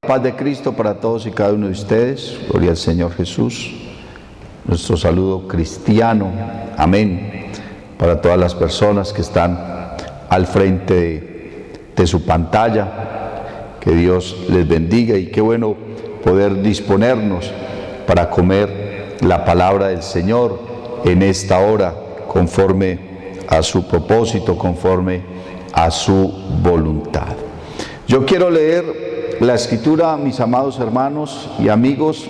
paz de Cristo para todos y cada uno de ustedes. Gloria al Señor Jesús. Nuestro saludo cristiano. Amén. Para todas las personas que están al frente de su pantalla. Que Dios les bendiga y qué bueno poder disponernos para comer la palabra del Señor en esta hora, conforme a su propósito, conforme a su voluntad. Yo quiero leer la escritura, mis amados hermanos y amigos,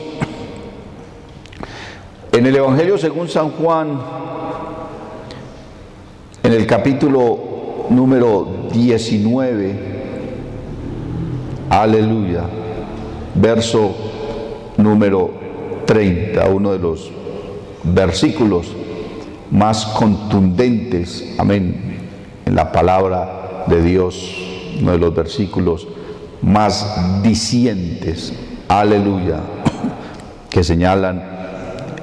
en el Evangelio según San Juan, en el capítulo número 19, aleluya, verso número 30, uno de los versículos más contundentes, amén, en la palabra de Dios, uno de los versículos más dicientes, aleluya, que señalan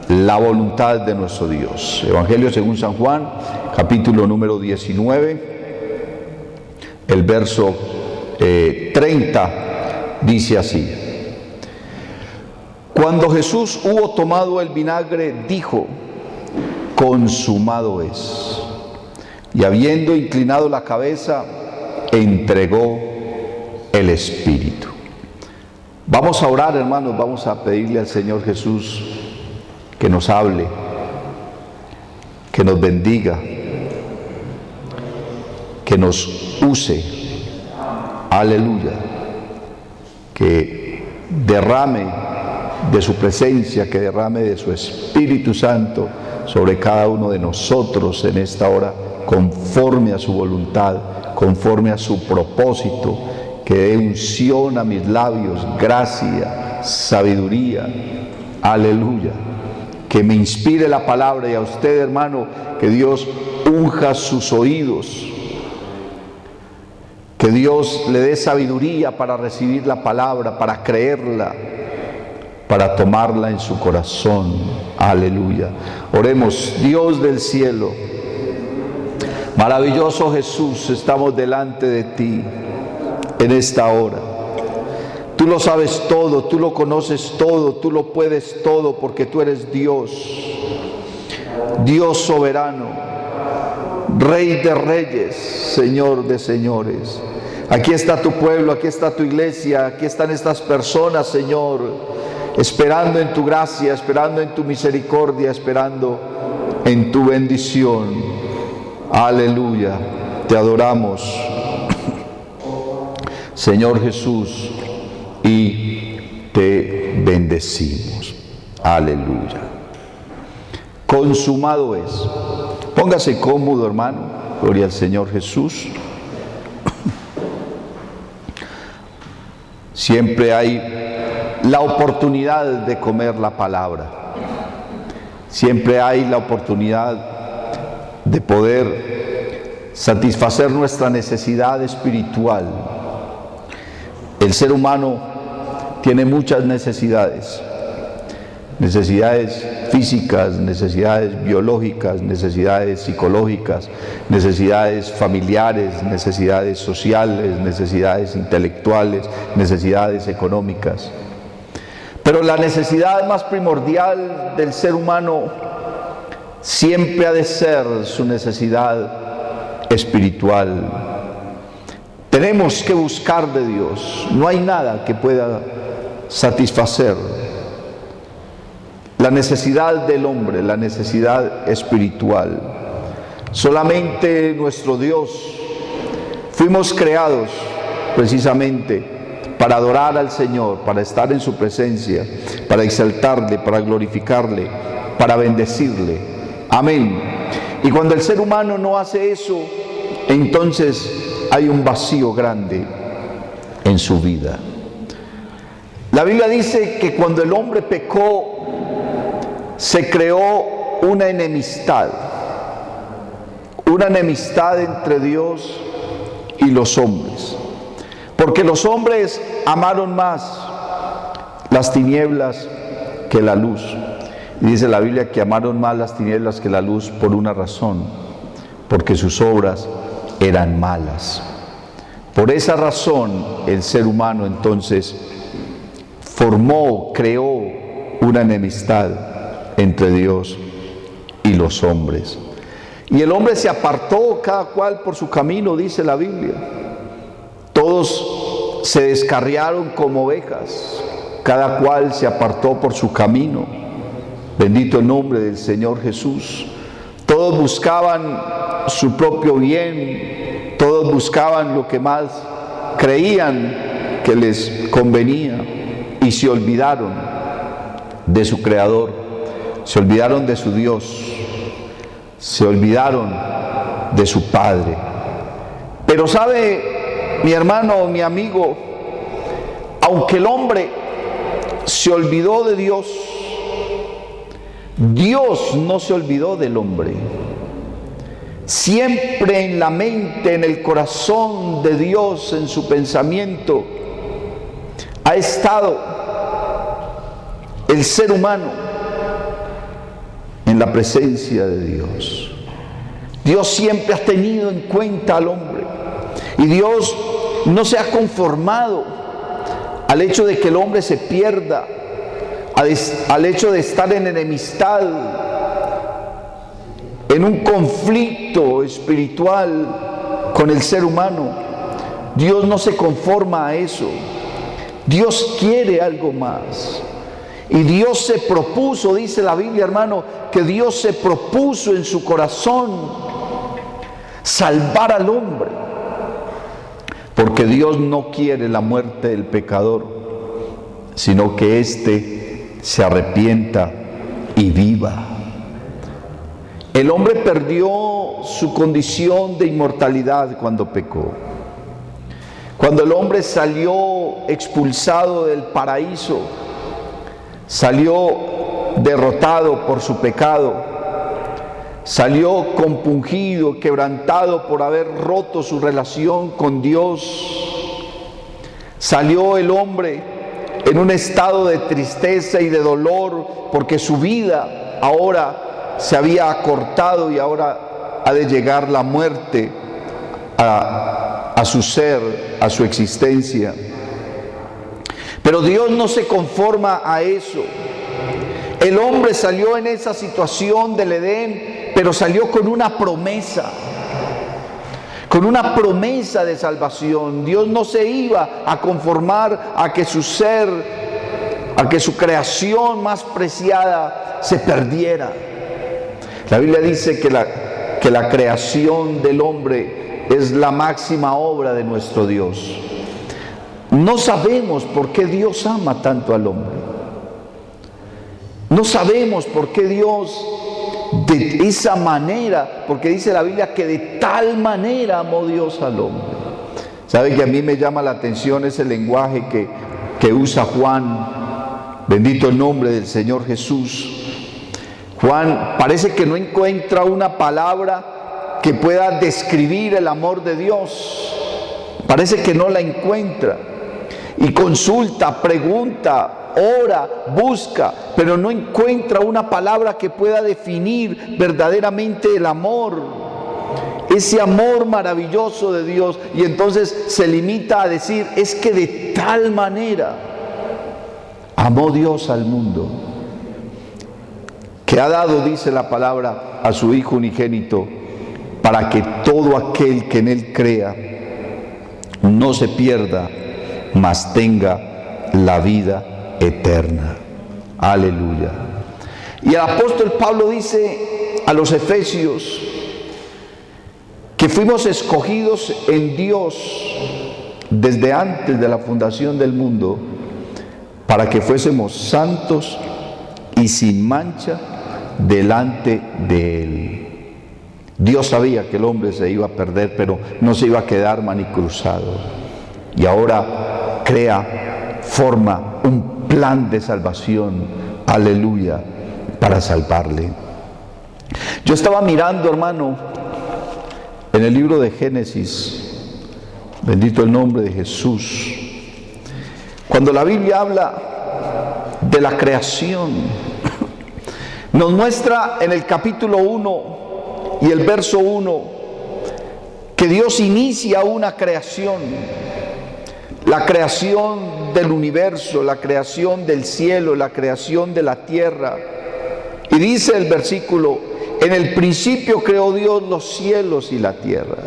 la voluntad de nuestro Dios. Evangelio según San Juan, capítulo número 19, el verso 30, dice así: Cuando Jesús hubo tomado el vinagre, dijo: consumado es. Y habiendo inclinado la cabeza, entregó el Espíritu. Vamos a orar, hermanos, vamos a pedirle al Señor Jesús que nos hable, que nos bendiga, que nos use, aleluya, que derrame de su presencia, que derrame de su Espíritu Santo sobre cada uno de nosotros en esta hora, conforme a su voluntad, conforme a su propósito, que dé unción a mis labios, gracia, sabiduría, aleluya, que me inspire la palabra, y a usted, hermano, que Dios unja sus oídos, que Dios le dé sabiduría para recibir la palabra, para creerla, para tomarla en su corazón, aleluya. Oremos. Dios del cielo, maravilloso Jesús, estamos delante de ti en esta hora. Tú lo sabes todo, tú lo conoces todo, tú lo puedes todo, porque tú eres Dios, Dios soberano, Rey de reyes, Señor de señores. Aquí está tu pueblo, aquí está tu iglesia, aquí están estas personas, Señor, esperando en tu gracia, esperando en tu misericordia, esperando en tu bendición. Aleluya, te adoramos, Señor Jesús, y te bendecimos. Aleluya. Consumado es. Póngase cómodo, hermano. Gloria al Señor Jesús. Siempre hay la oportunidad de comer la palabra. Siempre hay la oportunidad de poder satisfacer nuestra necesidad espiritual. El ser humano tiene muchas necesidades. Necesidades físicas, necesidades biológicas, necesidades psicológicas, necesidades familiares, necesidades sociales, necesidades intelectuales, necesidades económicas. Pero la necesidad más primordial del ser humano siempre ha de ser su necesidad espiritual. Tenemos que buscar de Dios. No hay nada que pueda satisfacer la necesidad del hombre, la necesidad espiritual. Solamente nuestro Dios. Fuimos creados precisamente para adorar al Señor, para estar en su presencia, para exaltarle, para glorificarle, para bendecirle. Amén. Y cuando el ser humano no hace eso, entonces hay un vacío grande en su vida. La Biblia dice que cuando el hombre pecó, se creó una enemistad entre Dios y los hombres, porque los hombres amaron más las tinieblas que la luz. Y dice la Biblia que amaron más las tinieblas que la luz por una razón, porque sus obras eran malas. Por esa razón el ser humano entonces creó una enemistad entre Dios y los hombres. Y el hombre se apartó, cada cual por su camino, dice la Biblia. Todos se descarriaron como ovejas, cada cual se apartó por su camino. Bendito el nombre del Señor Jesús. Todos buscaban su propio bien, todos buscaban lo que más creían que les convenía y se olvidaron de su Creador, se olvidaron de su Dios, se olvidaron de su Padre. Pero sabe, mi hermano, mi amigo, aunque el hombre se olvidó de Dios, Dios no se olvidó del hombre. Siempre en la mente, en el corazón de Dios, en su pensamiento, ha estado el ser humano en la presencia de Dios. Dios siempre ha tenido en cuenta al hombre. Y Dios no se ha conformado al hecho de que el hombre se pierda, al hecho de estar en enemistad, en un conflicto espiritual con el ser humano. Dios no se conforma a eso. Dios quiere algo más. Y Dios se propuso, dice la Biblia, hermano, que Dios se propuso en su corazón salvar al hombre. Porque Dios no quiere la muerte del pecador, sino que éste se arrepienta y viva. El hombre perdió su condición de inmortalidad cuando pecó. Cuando el hombre salió expulsado del paraíso, salió derrotado por su pecado, salió compungido, quebrantado por haber roto su relación con Dios. Salió el hombre en un estado de tristeza y de dolor porque su vida ahora se había acortado y ahora ha de llegar la muerte a su ser, a su existencia. Pero Dios no se conforma a eso. El hombre salió en esa situación del Edén, pero salió con una promesa de salvación. Dios no se iba a conformar a que su ser, a que su creación más preciada se perdiera. La Biblia dice que la creación del hombre es la máxima obra de nuestro Dios. No sabemos por qué Dios ama tanto al hombre. No sabemos por qué Dios de esa manera, porque dice la Biblia que de tal manera amó Dios al hombre. ¿Sabe que a mí me llama la atención ese lenguaje que usa Juan? Bendito el nombre del Señor Jesús. Juan parece que no encuentra una palabra que pueda describir el amor de Dios. Parece que no la encuentra. Y consulta, pregunta, ora, busca, pero no encuentra una palabra que pueda definir verdaderamente el amor, ese amor maravilloso de Dios. Y entonces se limita a decir, es que de tal manera amó Dios al mundo, que ha dado, dice la palabra, a su Hijo unigénito, para que todo aquel que en Él crea no se pierda, mas tenga la vida eterna. Aleluya. Y el apóstol Pablo dice a los efesios que fuimos escogidos en Dios desde antes de la fundación del mundo para que fuésemos santos y sin mancha delante de Él. Dios sabía que el hombre se iba a perder, pero no se iba a quedar manicruzado. Y ahora forma un plan de salvación, aleluya, para salvarle. Yo estaba mirando, hermano, en el libro de Génesis, bendito el nombre de Jesús, cuando la Biblia habla de la creación, nos muestra en el capítulo 1 y el verso 1 que Dios inicia una creación. la creación del universo, la creación del cielo, la creación de la tierra. Y dice el versículo: en el principio creó Dios los cielos y la tierra.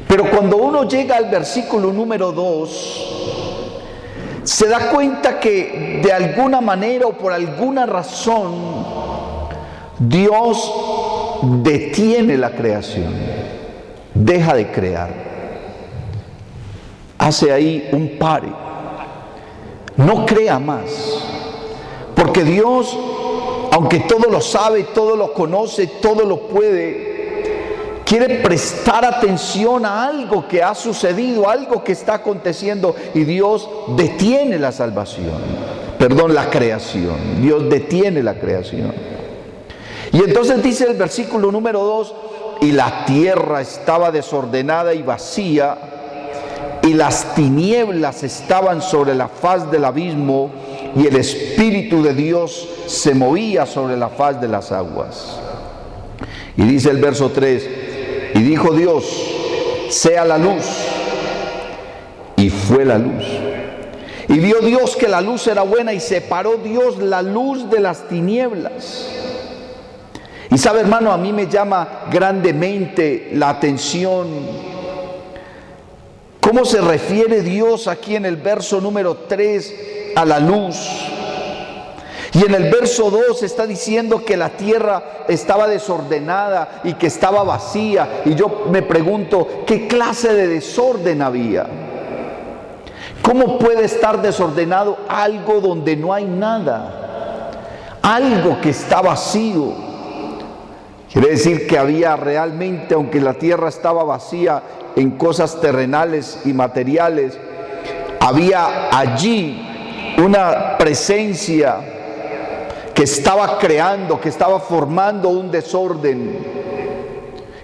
Pero cuando uno llega al versículo número 2, se da cuenta que de alguna manera o por alguna razón Dios detiene la creación, deja de crear. Hace ahí un pare, no crea más, porque Dios, aunque todo lo sabe, todo lo conoce, todo lo puede, quiere prestar atención a algo que ha sucedido, algo que está aconteciendo, y Dios detiene la salvación, la creación. Dios detiene la creación. Y entonces dice el versículo número 2: y la tierra estaba desordenada y vacía, y las tinieblas estaban sobre la faz del abismo, y el Espíritu de Dios se movía sobre la faz de las aguas. Y dice el verso 3: y dijo Dios: sea la luz. Y fue la luz. Y vio Dios que la luz era buena, y separó Dios la luz de las tinieblas. Y sabe, hermano, a mí me llama grandemente la atención cómo se refiere Dios aquí en el verso número 3 a la luz. Y en el verso 2 está diciendo que la tierra estaba desordenada y que estaba vacía. Y yo me pregunto, ¿qué clase de desorden había? ¿Cómo puede estar desordenado algo donde no hay nada? Algo que está vacío. Quiere decir que había realmente, aunque la tierra estaba vacía en cosas terrenales y materiales, había allí una presencia que estaba creando, que estaba formando un desorden.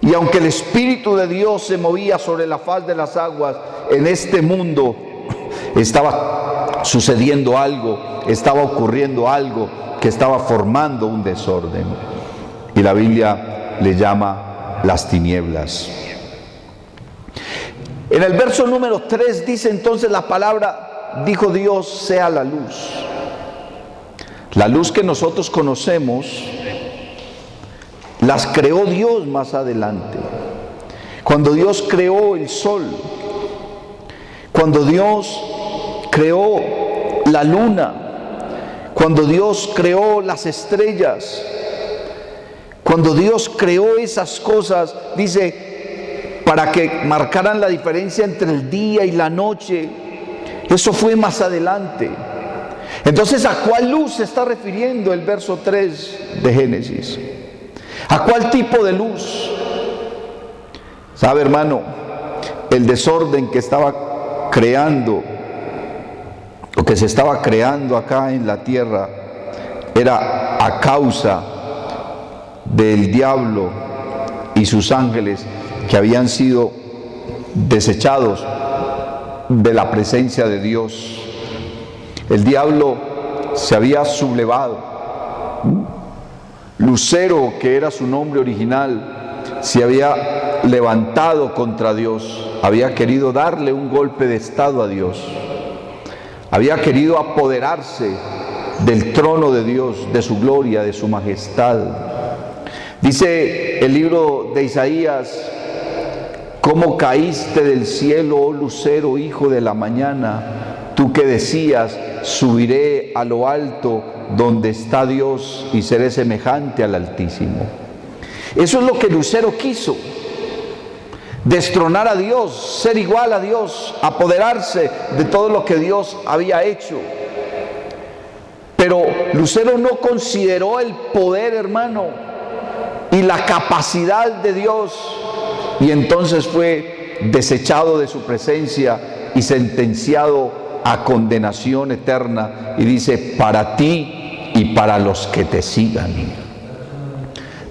Y aunque el Espíritu de Dios se movía sobre la faz de las aguas, en este mundo estaba sucediendo algo, estaba ocurriendo algo que estaba formando un desorden. Y la Biblia le llama las tinieblas. En el verso número 3 dice entonces la palabra: dijo Dios, sea la luz. La luz que nosotros conocemos, las creó Dios más adelante. Cuando Dios creó el sol, cuando Dios creó la luna, cuando Dios creó las estrellas, cuando Dios creó esas cosas, dice, para que marcaran la diferencia entre el día y la noche. Eso fue más adelante. Entonces, ¿a cuál luz se está refiriendo el verso 3 de Génesis? ¿A cuál tipo de luz? ¿Sabe, hermano? El desorden que estaba creando, o que se estaba creando acá en la tierra, era a causa del diablo y sus ángeles que habían sido desechados de la presencia de Dios. El diablo se había sublevado. Lucero, que era su nombre original, se había levantado contra Dios, había querido darle un golpe de estado a Dios, había querido apoderarse del trono de Dios, de su gloria, de su majestad. Dice el libro de Isaías: ¿cómo caíste del cielo, oh lucero, hijo de la mañana? Tú que decías: subiré a lo alto donde está Dios y seré semejante al Altísimo. Eso es lo que Lucero quiso: destronar a Dios, ser igual a Dios, apoderarse de todo lo que Dios había hecho. Pero Lucero no consideró el poder, hermano, y la capacidad de Dios, y entonces fue desechado de su presencia y sentenciado a condenación eterna. Y dice: para ti y para los que te sigan.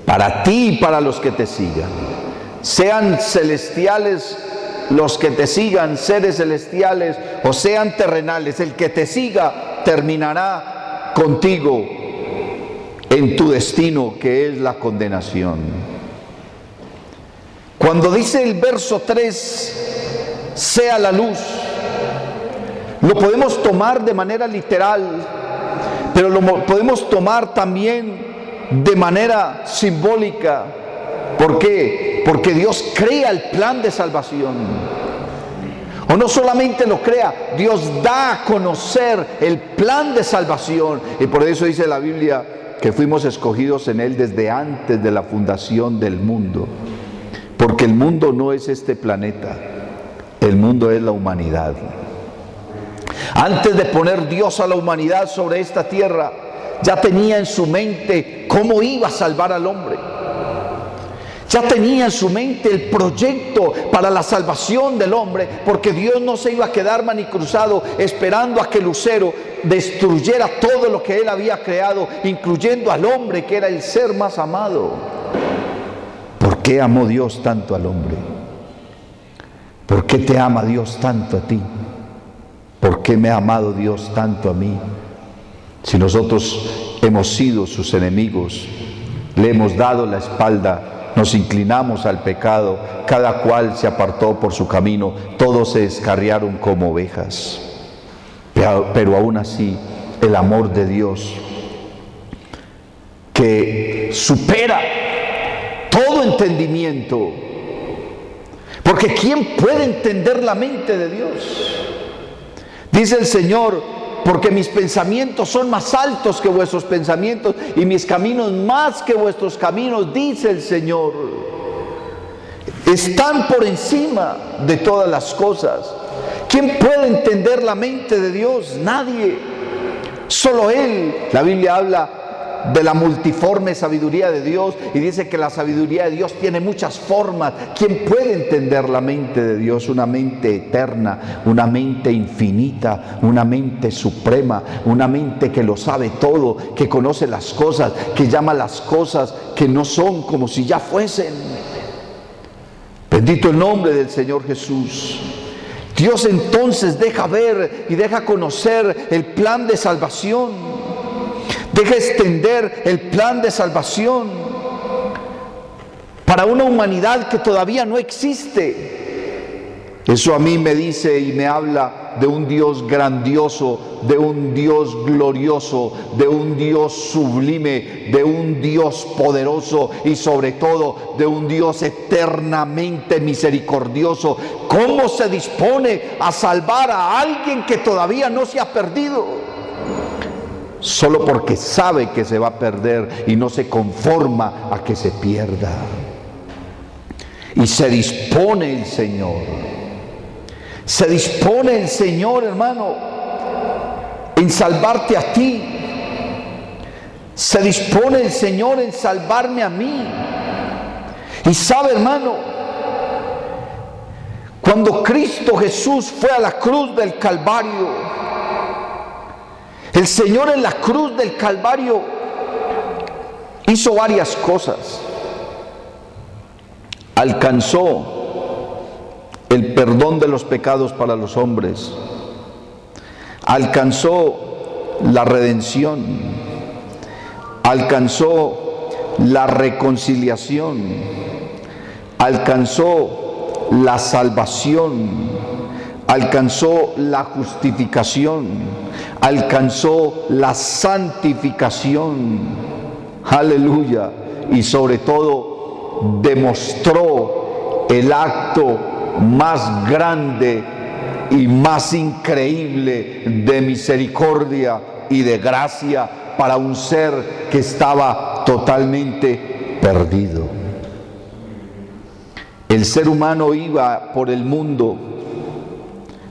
Para ti y para los que te sigan. Sean celestiales los que te sigan, seres celestiales, o sean terrenales, el que te siga terminará contigo en tu destino, que es la condenación. Cuando dice el verso 3, sea la luz, lo podemos tomar de manera literal, pero lo podemos tomar también de manera simbólica. ¿Por qué? Porque Dios crea el plan de salvación. O no solamente lo crea, Dios da a conocer el plan de salvación. Y por eso dice la Biblia que fuimos escogidos en Él desde antes de la fundación del mundo. Porque el mundo no es este planeta, el mundo es la humanidad. Antes de poner Dios a la humanidad sobre esta tierra, ya tenía en su mente cómo iba a salvar al hombre. Ya tenía en su mente el proyecto para la salvación del hombre, porque Dios no se iba a quedar manicruzado esperando a que el lucero destruyera todo lo que Él había creado, incluyendo al hombre, que era el ser más amado. ¿Por qué amó Dios tanto al hombre? ¿Por qué te ama Dios tanto a ti? ¿Por qué me ha amado Dios tanto a mí? Si nosotros hemos sido sus enemigos, le hemos dado la espalda, nos inclinamos al pecado, cada cual se apartó por su camino, todos se descarriaron como ovejas. Pero aún así, el amor de Dios, que supera todo entendimiento, porque ¿quién puede entender la mente de Dios? Dice el Señor: porque mis pensamientos son más altos que vuestros pensamientos y mis caminos más que vuestros caminos, dice el Señor. Están por encima de todas las cosas. ¿Quién puede entender la mente de Dios? Nadie. Solo Él. La Biblia habla de la multiforme sabiduría de Dios y dice que la sabiduría de Dios tiene muchas formas. ¿Quién puede entender la mente de Dios? Una mente eterna, una mente infinita, una mente suprema, una mente que lo sabe todo, que conoce las cosas, que llama las cosas que no son como si ya fuesen. Bendito el nombre del Señor Jesús. Dios entonces deja ver y deja conocer el plan de salvación. Deja extender el plan de salvación para una humanidad que todavía no existe. Eso a mí me dice y me habla de un Dios grandioso, de un Dios glorioso, de un Dios sublime, de un Dios poderoso y sobre todo de un Dios eternamente misericordioso. ¿Cómo se dispone a salvar a alguien que todavía no se ha perdido? Solo porque sabe que se va a perder y no se conforma a que se pierda. Y se dispone el Señor. Se dispone el Señor, hermano, en salvarte a ti. Se dispone el Señor en salvarme a mí. Y sabe, hermano, cuando Cristo Jesús fue a la cruz del Calvario, el Señor en la cruz del Calvario hizo varias cosas. Alcanzó el perdón de los pecados para los hombres. Alcanzó la redención. Alcanzó la reconciliación. Alcanzó la salvación. Alcanzó la justificación, alcanzó la santificación, aleluya, y sobre todo demostró el acto más grande y más increíble de misericordia y de gracia para un ser que estaba totalmente perdido. El ser humano iba por el mundo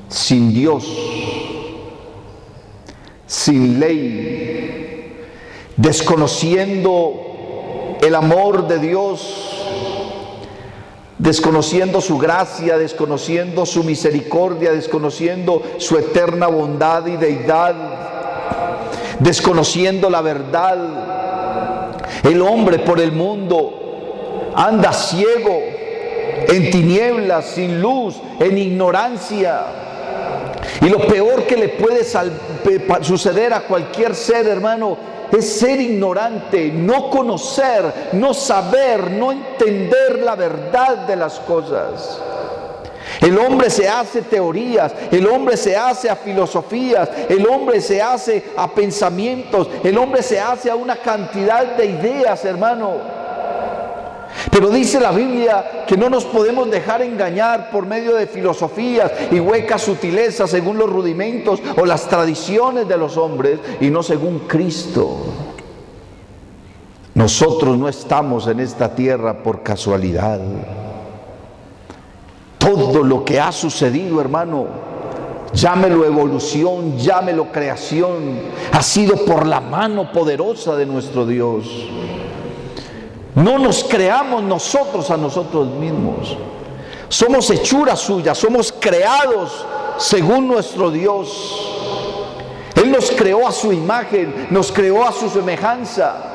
sin Dios, sin ley, desconociendo el amor de Dios, desconociendo su gracia, desconociendo su misericordia, desconociendo su eterna bondad y deidad, desconociendo la verdad. El hombre por el mundo anda ciego, en tinieblas, sin luz, en ignorancia. Y lo peor que le puede suceder a cualquier ser, hermano, es ser ignorante, no conocer, no saber, no entender la verdad de las cosas. El hombre se hace teorías, el hombre se hace a filosofías, el hombre se hace a pensamientos, el hombre se hace a una cantidad de ideas, hermano. Pero dice la Biblia que no nos podemos dejar engañar por medio de filosofías y huecas sutilezas según los rudimentos o las tradiciones de los hombres y no según Cristo. Nosotros no estamos en esta tierra por casualidad. Todo lo que ha sucedido, hermano, llámelo evolución, llámelo creación, ha sido por la mano poderosa de nuestro Dios. No nos creamos nosotros a nosotros mismos. Somos hechura suya, somos creados según nuestro Dios. Él nos creó a su imagen, nos creó a su semejanza.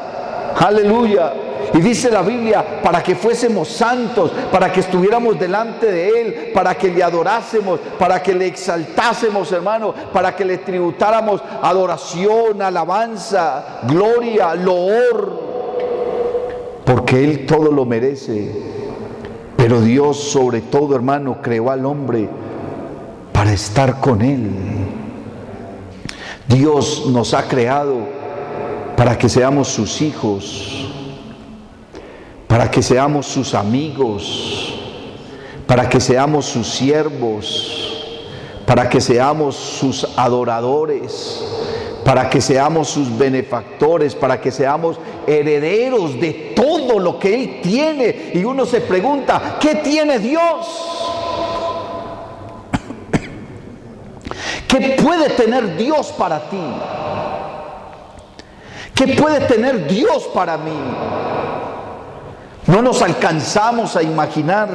Aleluya. Y dice la Biblia, para que fuésemos santos, para que estuviéramos delante de Él, para que le adorásemos, para que le exaltásemos, hermano, para que le tributáramos adoración, alabanza, gloria, loor. Porque Él todo lo merece. Pero Dios sobre todo, hermano, creó al hombre para estar con Él. Dios nos ha creado para que seamos sus hijos, para que seamos sus amigos, para que seamos sus siervos, para que seamos sus adoradores, para que seamos sus benefactores, para que seamos herederos de todo lo que Él tiene. Y uno se pregunta, ¿qué tiene Dios? ¿Qué puede tener Dios para ti? ¿Qué puede tener Dios para mí? No nos alcanzamos a imaginar.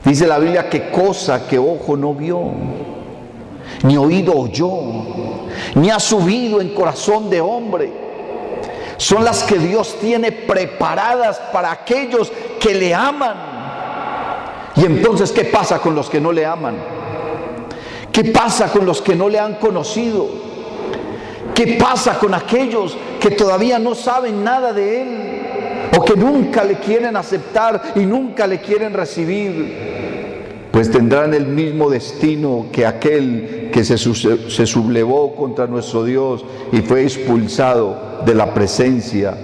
Dice la Biblia que cosa que ojo no vio, ni oído oyó, ni ha subido en corazón de hombre, son las que Dios tiene preparadas para aquellos que le aman. Y entonces, ¿qué pasa con los que no le aman? ¿Qué pasa con los que no le han conocido? ¿Qué pasa con aquellos que todavía no saben nada de Él? O que nunca le quieren aceptar y nunca le quieren recibir. Pues tendrán el mismo destino que aquel que se sublevó contra nuestro Dios y fue expulsado de la presencia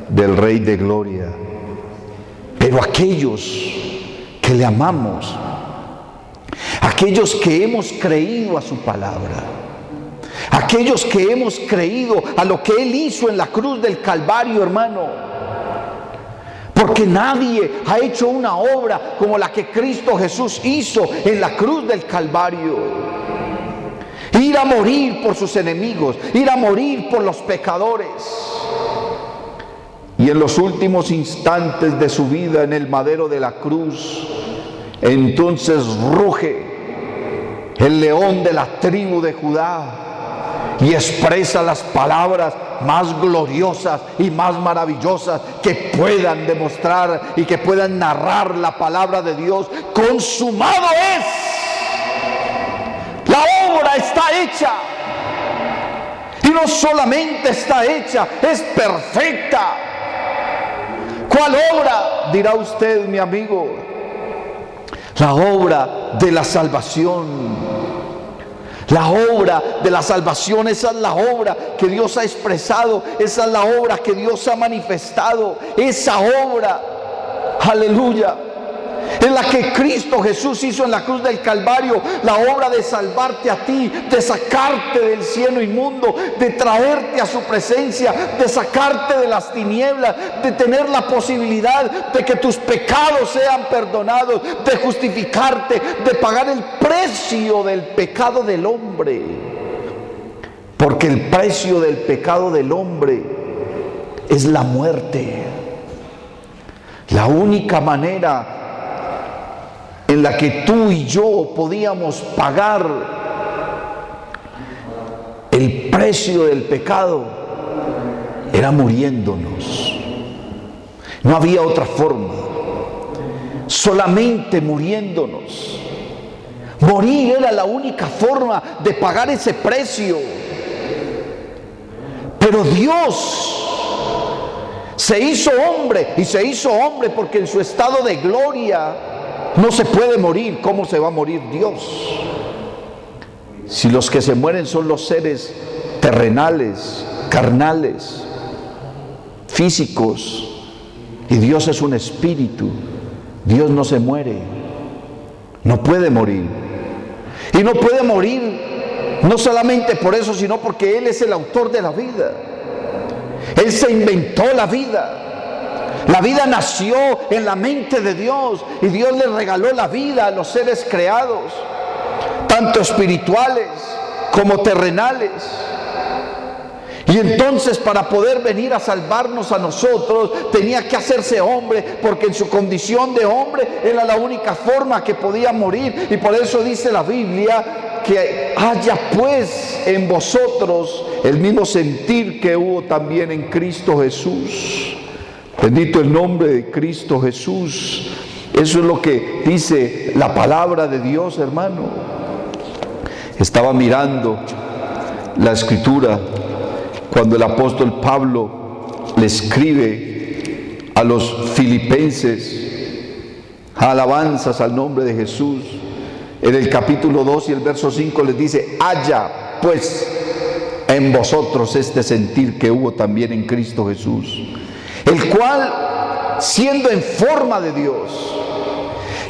del Rey de Gloria. Pero aquellos que le amamos, aquellos que hemos creído a su palabra, aquellos que hemos creído a lo que Él hizo en la cruz del Calvario, hermano, porque nadie ha hecho una obra como la que Cristo Jesús hizo en la cruz del Calvario. Ir a morir por sus enemigos, ir a morir por los pecadores. Y en los últimos instantes de su vida en el madero de la cruz, entonces ruge el león de la tribu de Judá y expresa las palabras más gloriosas y más maravillosas que puedan demostrar y que puedan narrar la palabra de Dios. Consumado es. La obra está hecha. Y no solamente está hecha, es perfecta. ¿Cuál obra? Dirá usted, mi amigo. La obra de la salvación. La obra de la salvación, esa es la obra que Dios ha expresado, esa es la obra que Dios ha manifestado, esa obra, aleluya, en la que Cristo Jesús hizo en la cruz del Calvario, la obra de salvarte a ti, de sacarte del cielo inmundo, de traerte a su presencia, de sacarte de las tinieblas, de tener la posibilidad de que tus pecados sean perdonados, de justificarte, de pagar el precio del pecado del hombre. Porque el precio del pecado del hombre es la muerte. La única manera en la que tú y yo podíamos pagar el precio del pecado era muriéndonos. No había otra forma, solamente muriéndonos. Morir era la única forma de pagar ese precio. Pero Dios se hizo hombre, y se hizo hombre porque en su estado de gloria no se puede morir, ¿cómo se va a morir Dios? Si los que se mueren son los seres terrenales, carnales, físicos, y Dios es un espíritu, Dios no se muere, no puede morir. Y no puede morir no solamente por eso, sino porque Él es el autor de la vida. Él se inventó la vida. La vida nació en la mente de Dios y Dios le regaló la vida a los seres creados, tanto espirituales como terrenales. Y entonces, para poder venir a salvarnos a nosotros, tenía que hacerse hombre, porque en su condición de hombre era la única forma que podía morir. Y por eso dice la Biblia que haya pues en vosotros el mismo sentir que hubo también en Cristo Jesús. Bendito el nombre de Cristo Jesús. Eso es lo que dice la palabra de Dios, hermano. Estaba mirando la Escritura cuando el apóstol Pablo le escribe a los filipenses alabanzas al nombre de Jesús. En el capítulo 2 y el verso 5 les dice: haya pues en vosotros este sentir que hubo también en Cristo Jesús, el cual, siendo en forma de Dios,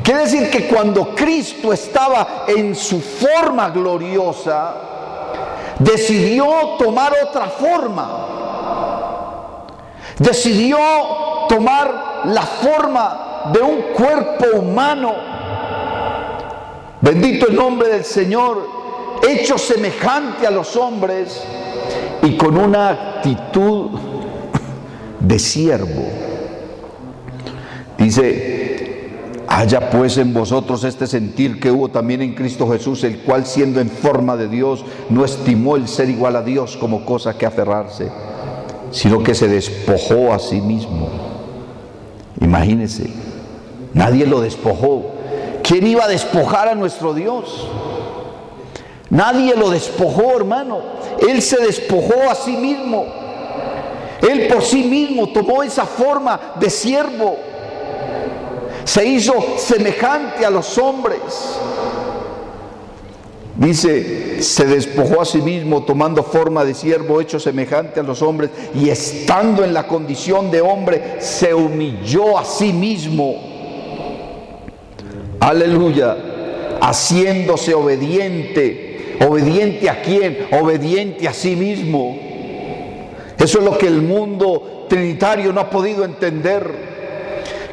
quiere decir que cuando Cristo estaba en su forma gloriosa, decidió tomar otra forma. Decidió tomar la forma de un cuerpo humano. Bendito el nombre del Señor, hecho semejante a los hombres y con una actitud de siervo. Dice: haya pues en vosotros este sentir que hubo también en Cristo Jesús, el cual, siendo en forma de Dios, no estimó el ser igual a Dios como cosa que aferrarse, sino que se despojó a sí mismo. Imagínense, nadie lo despojó. ¿Quién iba a despojar a nuestro Dios? Nadie lo despojó, hermano. Él se despojó a sí mismo. Él por sí mismo tomó esa forma de siervo. Se hizo semejante a los hombres. Dice: se despojó a sí mismo, tomando forma de siervo, hecho semejante a los hombres, y estando en la condición de hombre, se humilló a sí mismo. Aleluya. Haciéndose obediente. ¿Obediente a quién? Obediente a sí mismo. Eso es lo que el mundo trinitario no ha podido entender.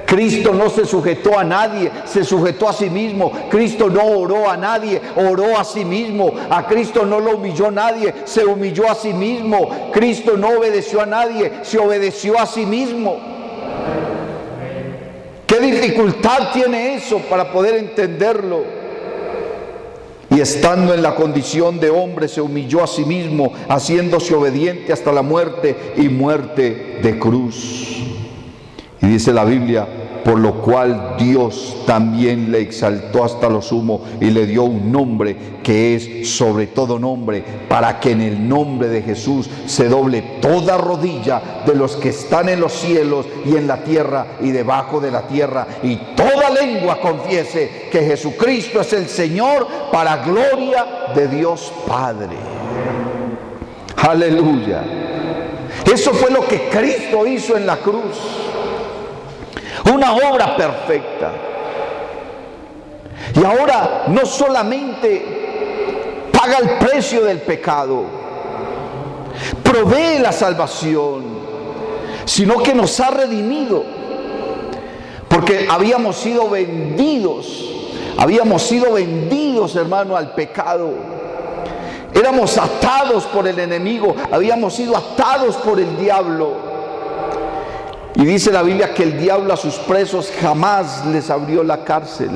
Cristo no se sujetó a nadie, se sujetó a sí mismo. Cristo no oró a nadie, oró a sí mismo. A Cristo no lo humilló nadie, se humilló a sí mismo. Cristo no obedeció a nadie, se obedeció a sí mismo. ¿Qué dificultad tiene eso para poder entenderlo? Y estando en la condición de hombre, se humilló a sí mismo, haciéndose obediente hasta la muerte y muerte de cruz. Y dice la Biblia: por lo cual Dios también le exaltó hasta lo sumo y le dio un nombre que es sobre todo nombre, para que en el nombre de Jesús se doble toda rodilla de los que están en los cielos y en la tierra y debajo de la tierra, y toda lengua confiese que Jesucristo es el Señor, para gloria de Dios Padre. Aleluya. Eso fue lo que Cristo hizo en la cruz. Una obra perfecta. Y ahora no solamente paga el precio del pecado, provee la salvación, sino que nos ha redimido. Porque habíamos sido vendidos, hermano, al pecado. Éramos atados por el enemigo, habíamos sido atados por el diablo. Y dice la Biblia que el diablo a sus presos jamás les abrió la cárcel.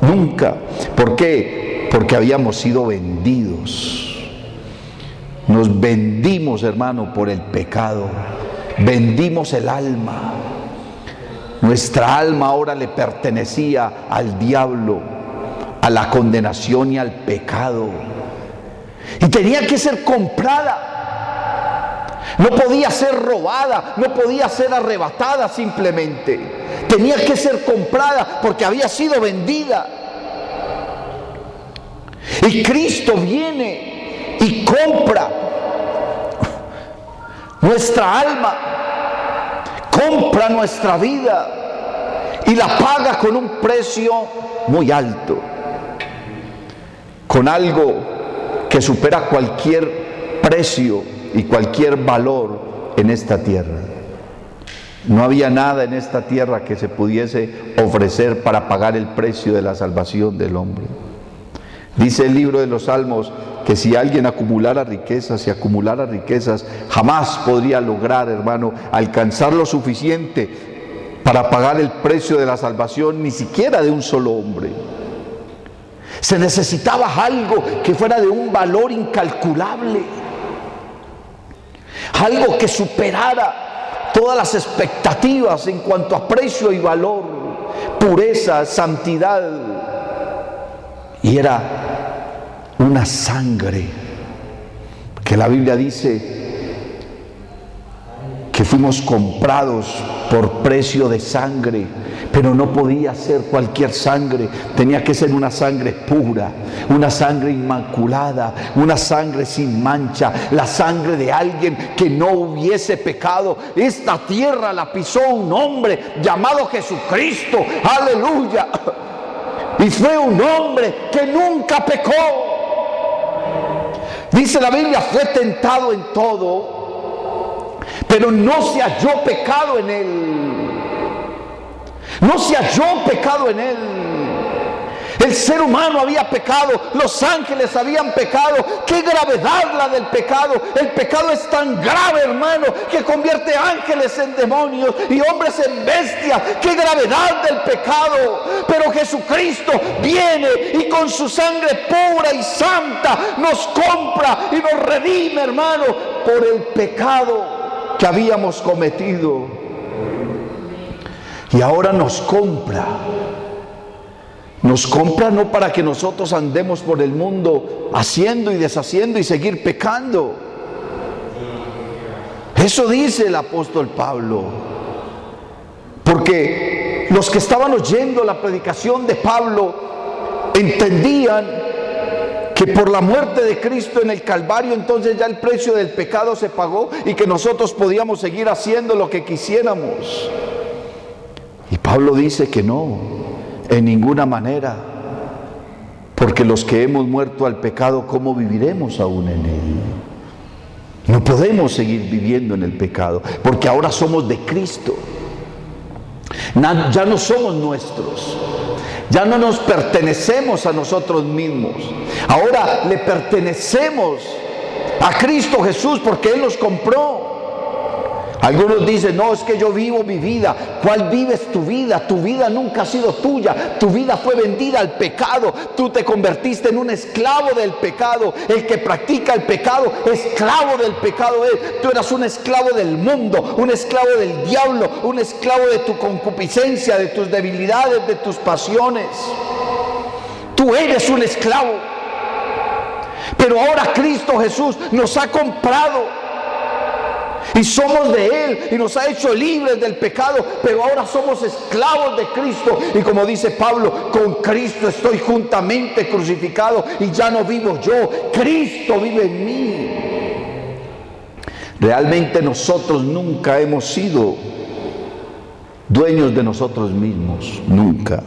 Nunca. ¿Por qué? Porque habíamos sido vendidos. Nos vendimos, hermano, por el pecado. Vendimos el alma. Nuestra alma ahora le pertenecía al diablo, a la condenación y al pecado. Y tenía que ser comprada. No podía ser robada, no podía ser arrebatada simplemente. Tenía que ser comprada porque había sido vendida. Y Cristo viene y compra nuestra alma, compra nuestra vida y la paga con un precio muy alto, con algo que supera cualquier precio y cualquier valor en esta tierra. No había nada en esta tierra que se pudiese ofrecer para pagar el precio de la salvación del hombre. Dice el libro de los Salmos que si alguien acumulara riquezas y acumulara riquezas, jamás podría lograr, hermano, alcanzar lo suficiente para pagar el precio de la salvación, ni siquiera de un solo hombre. Se necesitaba algo que fuera de un valor incalculable, algo que superara todas las expectativas en cuanto a precio y valor, pureza, santidad. Y era una sangre que la Biblia dice que fuimos comprados por precio de sangre, pero no podía ser cualquier sangre, tenía que ser una sangre pura, una sangre inmaculada, una sangre sin mancha, la sangre de alguien que no hubiese pecado. Esta tierra la pisó un hombre llamado Jesucristo, aleluya, y fue un hombre que nunca pecó. Dice la Biblia, fue tentado en todo, pero no se halló pecado en él. No se halló pecado en él. El ser humano había pecado, los ángeles habían pecado. ¡Qué gravedad la del pecado! El pecado es tan grave, hermano, que convierte ángeles en demonios y hombres en bestias. ¡Qué gravedad del pecado! Pero Jesucristo viene y con su sangre pura y santa nos compra y nos redime, hermano, por el pecado que habíamos cometido. Y ahora nos compra. Nos compra no para que nosotros andemos por el mundo haciendo y deshaciendo y seguir pecando. Eso dice el apóstol Pablo. Porque los que estaban oyendo la predicación de Pablo entendían que por la muerte de Cristo en el Calvario, entonces ya el precio del pecado se pagó y que nosotros podíamos seguir haciendo lo que quisiéramos. Y Pablo dice que no. En ninguna manera, porque los que hemos muerto al pecado, ¿cómo viviremos aún en él? No podemos seguir viviendo en el pecado, porque ahora somos de Cristo. Ya no somos nuestros, ya no nos pertenecemos a nosotros mismos. Ahora le pertenecemos a Cristo Jesús porque Él nos compró. Algunos dicen, no, es que yo vivo mi vida. ¿Cuál vives tu vida? Tu vida nunca ha sido tuya. Tu vida fue vendida al pecado. Tú te convertiste en un esclavo del pecado. El que practica el pecado, esclavo del pecado es. Tú eras un esclavo del mundo, un esclavo del diablo, un esclavo de tu concupiscencia, de tus debilidades, de tus pasiones. Tú eres un esclavo. Pero ahora Cristo Jesús nos ha comprado. Y somos de Él y nos ha hecho libres del pecado, pero ahora somos esclavos de Cristo. Y como dice Pablo, con Cristo estoy juntamente crucificado y ya no vivo yo, Cristo vive en mí. Realmente nosotros nunca hemos sido dueños de nosotros mismos, nunca.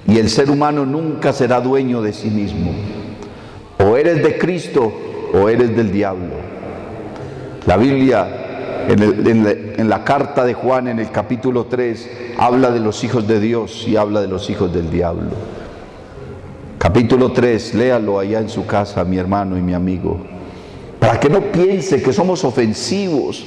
Y el ser humano nunca será dueño de sí mismo. O eres de Cristo o eres del diablo. La Biblia, en la carta de Juan, en el capítulo 3, habla de los hijos de Dios y habla de los hijos del diablo. Capítulo 3, léalo allá en su casa, mi hermano y mi amigo, para que no piense que somos ofensivos,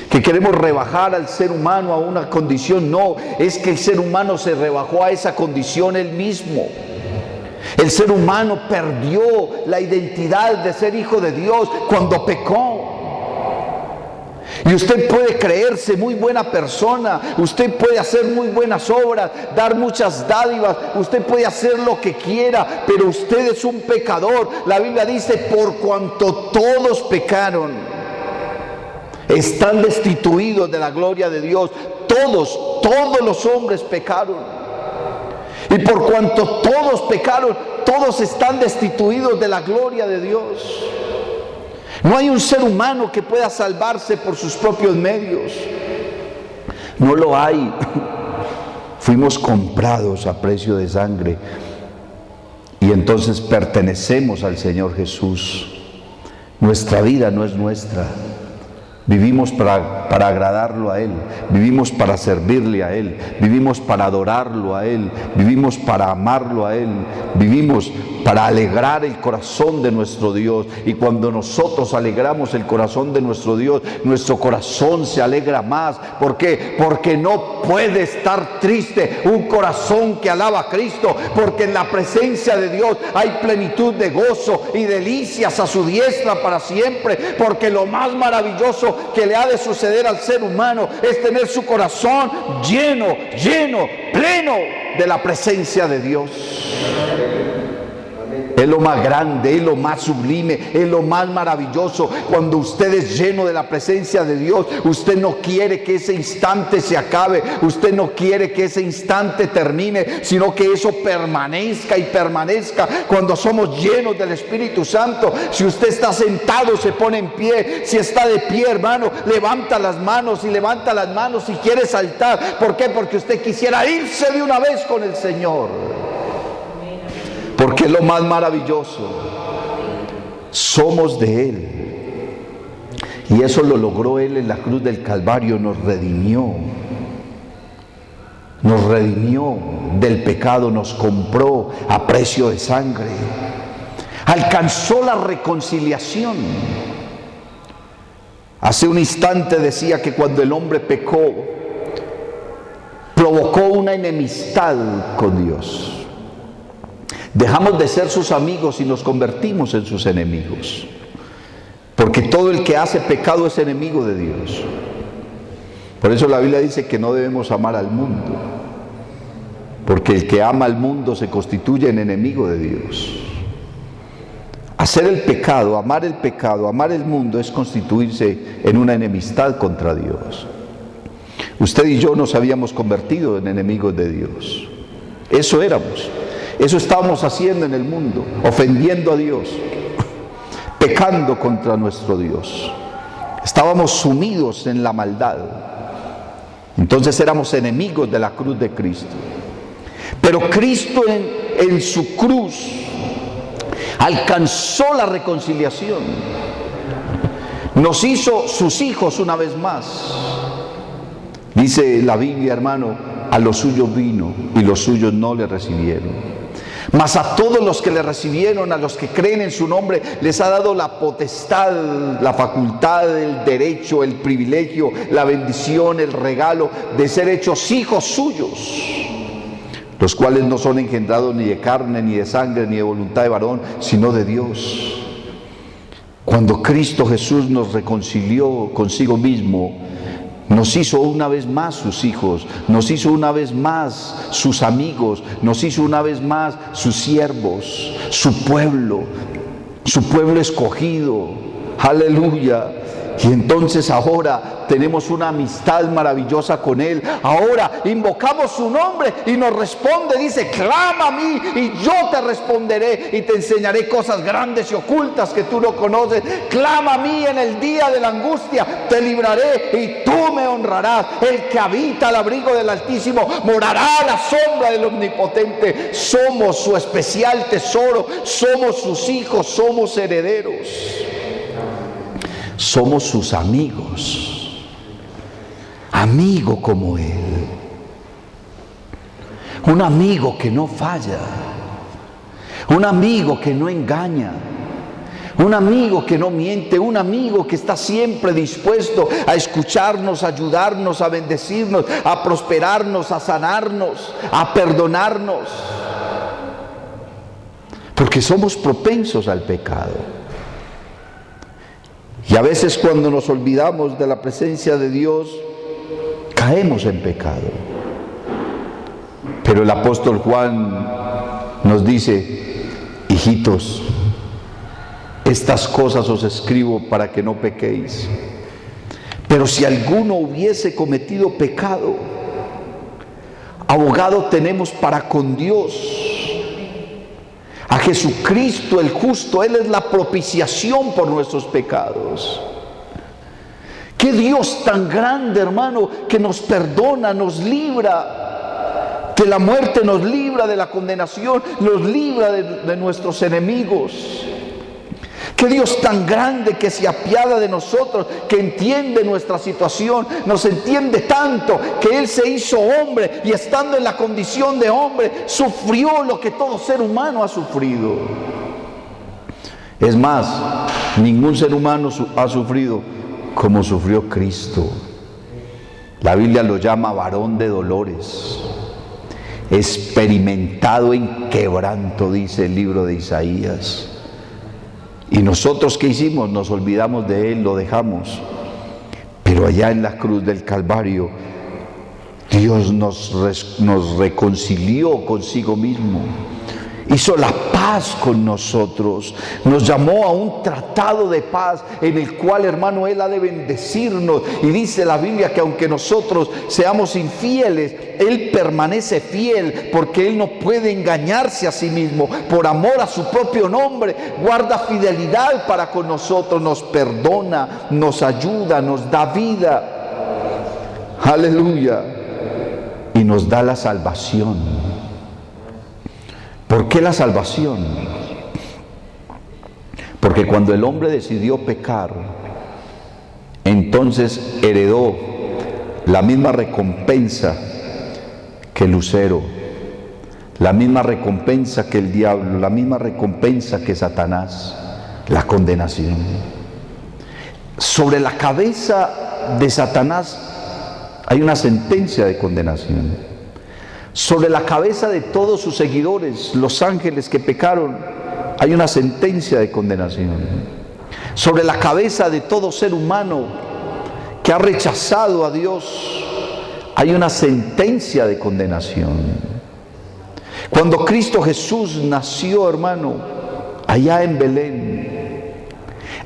que queremos rebajar al ser humano a una condición. No, es que el ser humano se rebajó a esa condición él mismo. El ser humano perdió la identidad de ser hijo de Dios cuando pecó. Y usted puede creerse muy buena persona, usted puede hacer muy buenas obras, dar muchas dádivas, usted puede hacer lo que quiera, pero usted es un pecador. La Biblia dice, por cuanto todos pecaron, Están destituidos de la gloria de Dios. Todos los hombres pecaron. Y por cuanto todos pecaron, todos están destituidos de la gloria de Dios. No hay un ser humano que pueda salvarse por sus propios medios. No lo hay. Fuimos comprados a precio de sangre. Y entonces pertenecemos al Señor Jesús. Nuestra vida no es nuestra. Vivimos para agradarlo a Él, vivimos para servirle a Él, vivimos para adorarlo a Él, vivimos para amarlo a Él, vivimos para alegrar el corazón de nuestro Dios. Y cuando nosotros alegramos el corazón de nuestro Dios, nuestro corazón se alegra más. ¿Por qué? Porque no puede estar triste un corazón que alaba a Cristo, porque en la presencia de Dios hay plenitud de gozo y delicias a su diestra para siempre. Porque lo más maravilloso que le ha de suceder al ser humano es tener su corazón lleno, pleno de la presencia de Dios. Es lo más grande, es lo más sublime, es lo más maravilloso. Cuando usted es lleno de la presencia de Dios, usted no quiere que ese instante se acabe, usted no quiere que ese instante termine, sino que eso permanezca y permanezca. Cuando somos llenos del Espíritu Santo, si usted está sentado, se pone en pie. Si está de pie, hermano, levanta las manos y quiere saltar. ¿Por qué? Porque usted quisiera irse de una vez con el Señor. Porque es lo más maravilloso. Somos de Él. Y eso lo logró Él en la cruz del Calvario. Nos redimió. Nos redimió del pecado. Nos compró a precio de sangre. Alcanzó la reconciliación. Hace un instante decía que cuando el hombre pecó, provocó una enemistad con Dios. Dejamos de ser sus amigos y nos convertimos en sus enemigos. Porque todo el que hace pecado es enemigo de Dios. Por eso la Biblia dice que no debemos amar al mundo. Porque el que ama al mundo se constituye en enemigo de Dios. Hacer el pecado, amar el mundo es constituirse en una enemistad contra Dios. Usted y yo nos habíamos convertido en enemigos de Dios. Eso éramos. Eso estábamos haciendo en el mundo, ofendiendo a Dios, pecando contra nuestro Dios. Estábamos sumidos en la maldad. Entonces éramos enemigos de la cruz de Cristo. Pero Cristo en su cruz alcanzó la reconciliación. Nos hizo sus hijos una vez más. Dice la Biblia, hermano, a los suyos vino y los suyos no le recibieron. Mas a todos los que le recibieron, a los que creen en su nombre, les ha dado la potestad, la facultad, el derecho, el privilegio, la bendición, el regalo de ser hechos hijos suyos, los cuales no son engendrados ni de carne, ni de sangre, ni de voluntad de varón, sino de Dios. Cuando Cristo Jesús nos reconcilió consigo mismo, nos hizo una vez más sus hijos, nos hizo una vez más sus amigos, nos hizo una vez más sus siervos, su pueblo escogido. Aleluya. Y entonces ahora tenemos una amistad maravillosa con Él. Ahora invocamos su nombre y nos responde. Dice: clama a mí y yo te responderé y te enseñaré cosas grandes y ocultas que tú no conoces. Clama a mí en el día de la angustia, te libraré y tú me honrarás. El que habita al abrigo del Altísimo morará a la sombra del Omnipotente. Somos su especial tesoro, somos sus hijos, somos herederos. Somos sus amigos, amigo como Él, un amigo que no falla, un amigo que no engaña, un amigo que no miente, un amigo que está siempre dispuesto a escucharnos, a ayudarnos, a bendecirnos, a prosperarnos, a sanarnos, a perdonarnos, porque somos propensos al pecado. Y a veces cuando nos olvidamos de la presencia de Dios, caemos en pecado. Pero el apóstol Juan nos dice: hijitos, estas cosas os escribo para que no pequéis. Pero si alguno hubiese cometido pecado, abogado tenemos para con Dios a Jesucristo el justo. Él es la propiciación por nuestros pecados. Qué Dios tan grande, hermano, que nos perdona, nos libra de la muerte, nos libra de la condenación, nos libra de nuestros enemigos. Qué Dios tan grande que se apiada de nosotros, que entiende nuestra situación, nos entiende tanto que Él se hizo hombre y estando en la condición de hombre, sufrió lo que todo ser humano ha sufrido. Es más, ningún ser humano ha sufrido como sufrió Cristo. La Biblia lo llama varón de dolores, experimentado en quebranto, dice el libro de Isaías. Y nosotros, ¿qué hicimos? Nos olvidamos de Él, lo dejamos. Pero allá en la cruz del Calvario, Dios nos reconcilió consigo mismo. Hizo la paz con nosotros. Nos llamó a un tratado de paz en el cual, hermano, Él ha de bendecirnos. Y dice la Biblia que aunque nosotros seamos infieles, Él permanece fiel, porque Él no puede engañarse a sí mismo. Por amor a su propio nombre, guarda fidelidad para con nosotros. Nos perdona, nos ayuda, nos da vida. Aleluya. Y nos da la salvación. ¿Por qué la salvación? Porque cuando el hombre decidió pecar, entonces heredó la misma recompensa que el lucero, la misma recompensa que el diablo, la misma recompensa que Satanás, la condenación. Sobre la cabeza de Satanás hay una sentencia de condenación. Sobre la cabeza de todos sus seguidores, los ángeles que pecaron, hay una sentencia de condenación. Sobre la cabeza de todo ser humano que ha rechazado a Dios, hay una sentencia de condenación. Cuando Cristo Jesús nació, hermano, allá en Belén,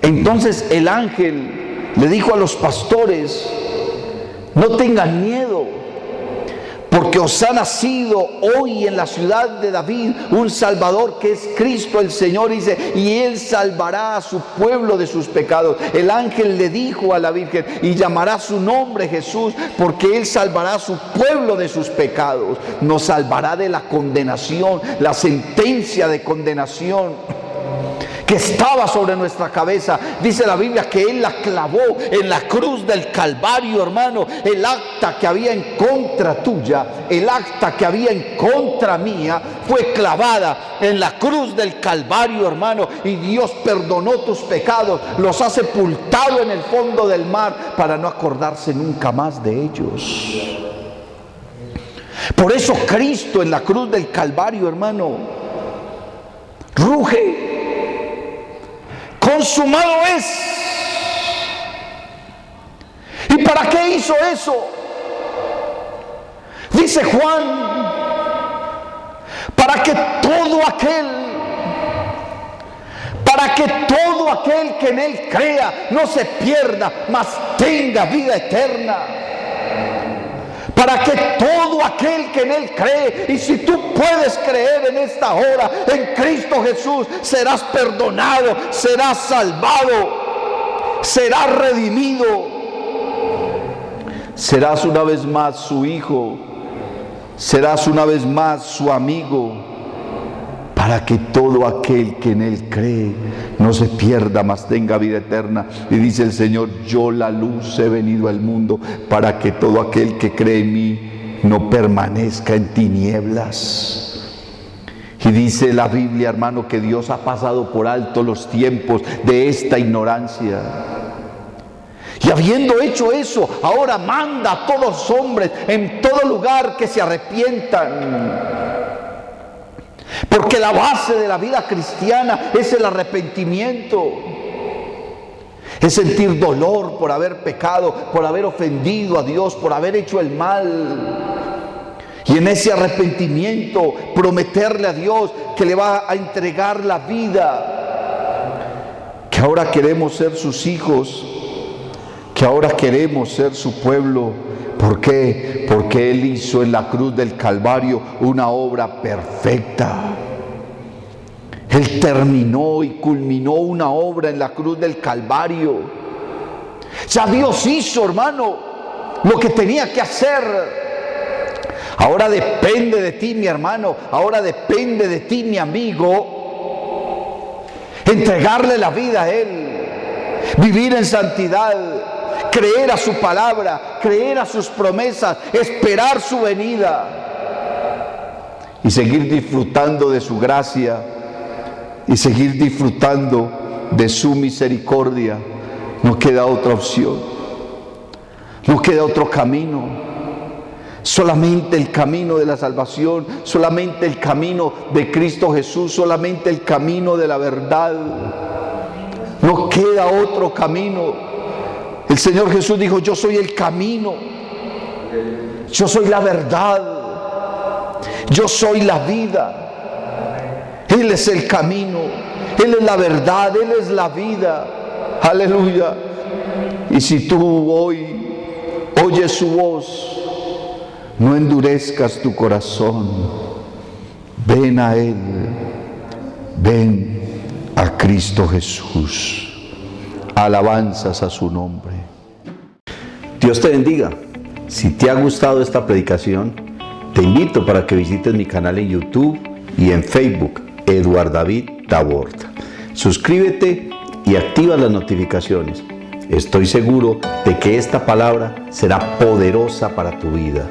entonces el ángel le dijo a los pastores: no tengan miedo, porque os ha nacido hoy en la ciudad de David un Salvador, que es Cristo el Señor. Dice, y Él salvará a su pueblo de sus pecados. El ángel le dijo a la Virgen: y llamará su nombre Jesús, porque Él salvará a su pueblo de sus pecados. Nos salvará de la condenación, la sentencia de condenación que estaba sobre nuestra cabeza. Dice la Biblia que Él la clavó en la cruz del Calvario, hermano. El acta que había en contra tuya, el acta que había en contra mía, fue clavada en la cruz del Calvario, hermano. Y Dios perdonó tus pecados, los ha sepultado en el fondo del mar para no acordarse nunca más de ellos. Por eso Cristo en la cruz del Calvario, hermano, ruge: consumado es. ¿Y para qué hizo eso? Dice Juan: para que todo aquel que en Él crea no se pierda, mas tenga vida eterna. Para que todo aquel que en Él cree, y si tú puedes creer en esta hora en Cristo Jesús, serás perdonado, serás salvado, serás redimido, serás una vez más su hijo, serás una vez más su amigo. Para que todo aquel que en Él cree no se pierda, mas tenga vida eterna. Y dice el Señor: yo, la luz, he venido al mundo, para que todo aquel que cree en mí no permanezca en tinieblas. Y dice la Biblia, hermano, que Dios ha pasado por alto los tiempos de esta ignorancia. Y habiendo hecho eso, ahora manda a todos los hombres en todo lugar que se arrepientan. Porque la base de la vida cristiana es el arrepentimiento. Es sentir dolor por haber pecado, por haber ofendido a Dios, por haber hecho el mal. Y en ese arrepentimiento prometerle a Dios que le va a entregar la vida. Que ahora queremos ser sus hijos, que ahora queremos ser su pueblo. ¿Por qué? Porque Él hizo en la cruz del Calvario una obra perfecta. Él terminó y culminó una obra en la cruz del Calvario. Ya Dios hizo, hermano, lo que tenía que hacer. Ahora depende de ti, mi hermano. Ahora depende de ti, mi amigo. Entregarle la vida a Él. Vivir en santidad. Creer a su palabra. Creer a sus promesas. Esperar su venida. Y seguir disfrutando de su gracia. Y seguir disfrutando de su misericordia. No queda otra opción. No queda otro camino. Solamente el camino de la salvación, solamente el camino de Cristo Jesús, solamente el camino de la verdad. No queda otro camino. El Señor Jesús dijo: yo soy el camino, yo soy la verdad, yo soy la vida. Él es el camino, Él es la verdad, Él es la vida. Aleluya. Y si tú hoy oyes su voz, no endurezcas tu corazón. Ven a Él. Ven a Cristo Jesús. Alabanzas a su nombre. Dios te bendiga. Si te ha gustado esta predicación, te invito para que visites mi canal en YouTube y en Facebook, Eduard David Tabord. Suscríbete y activa las notificaciones. Estoy seguro de que esta palabra será poderosa para tu vida.